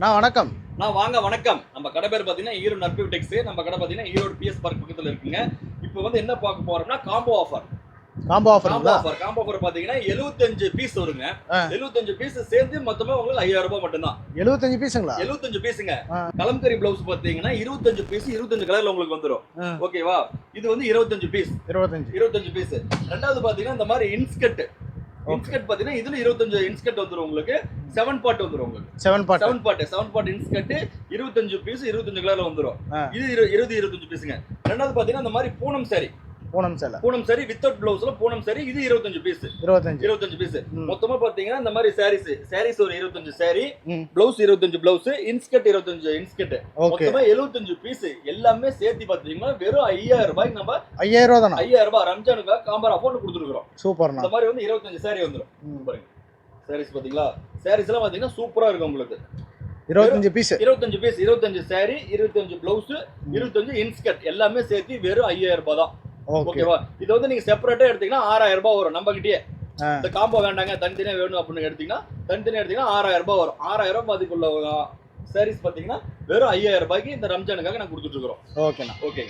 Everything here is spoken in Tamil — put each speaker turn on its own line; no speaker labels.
நான் வணக்கம்.
வாங்க வணக்கம். நம்ம கடை பேர் பார்த்தீங்கன்னா ஈரோடு நற்பி டெக்ஸ். நம்ம கடை பார்த்தீங்கன்னா ஈரோடு பிஎஸ் பார்க் பக்கத்துல இருக்குங்க. இப்போ வந்து என்ன பார்க்க போறோம்னா காம்போ ஆஃபர். காம்போ ஆஃபர் பாத்தீங்கன்னா 75 பீஸ் வருங்க. 75 பீஸ் சேர்ந்து மொத்தமா உங்களுக்கு 5000 ரூபாய் மட்டும் தான்.
75 பீஸ்ங்களா?
75 பீஸ்ங்க. கலம்கரி ப்ளவுஸ் பாத்தீங்கன்னா 25 பீஸ் 25 கலர்ல உங்களுக்கு வந்துரும். ஓகேவா? இது வந்து 25 பீஸ். 25 பீஸ். ரெண்டாவது பாத்தீங்கன்னா இந்த மாதிரி இன்ஸ்கட் பாத்தீங்கன்னா இதுல 25 இன்ஸ்கட் வந்துரும் உங்களுக்கு. 7 பார்ட் வந்துரும் உங்களுக்கு. 7 பார்ட் இன்ஸ்கட் 25 பீஸ் 25 கலர்ல வந்துரும். இது 25 பீஸ்ங்க. ரெண்டாவது பாத்தீங்கன்னா இந்த மாதிரி பூனம் சாரி வித்தவுட் ப்ளவுஸ்ல பூனம் சாரி இது 25 பீஸ். 25 பீஸ். மொத்தமா பாத்தீங்கன்னா இந்த மாதிரி சாரீஸ் ஒரு 25 சாரி, ப்ளவுஸ் 25 ப்ளவுஸ், இன்ஸ்கட் 25 இன்ஸ்கட். மொத்தமா 75 பீஸ் எல்லாமே சேர்த்து பாத்தீங்கன்னா வெறும் 5000 ரூபாய்க்கு நம்ம
5000 ரூபாய் தானா?
5000 ரூபாய் ரம்ஜானுக்கு காம்பர் ஆஃபர் கொடுத்துருக்கோம்.
சூப்பர்ண்ணா.
இந்த மாதிரி வந்து 25 சாரி வந்துரும். பாருங்க. சாரீஸ் பாத்தீங்களா? சாரீஸ் எல்லாம் பாத்தீங்கன்னா சூப்பரா இருக்கும் உங்களுக்கு.
25 பீஸ்
25 சாரி 25 ப்ளவுஸ் 25 இன்ஸ்கட் எல்லாமே சேர்த்து வெறும் 5000 ரூபாய் தான். ஓகேவா? இது வந்து நீங்க செப்பரேட்டா எடுத்தீங்கன்னா 6000 ரூபாய் வரும் நம்ம கிட்டயே. இந்த காம்போ வேண்டாங்க தனித்தனியா வேணும் அப்படின்னு எடுத்தீங்கன்னா 6000 ரூபாய் வரும். 6000 ரூபாய் மதிப்புள்ள சாரீஸ் பாத்தீங்கன்னா வெறும் 5000 ரூபாய்க்கு இந்த ரம்ஜானுக்காக நான் கொடுத்துட்டு இருக்கிறோம்.
ஓகேண்ணா.
ஓகே.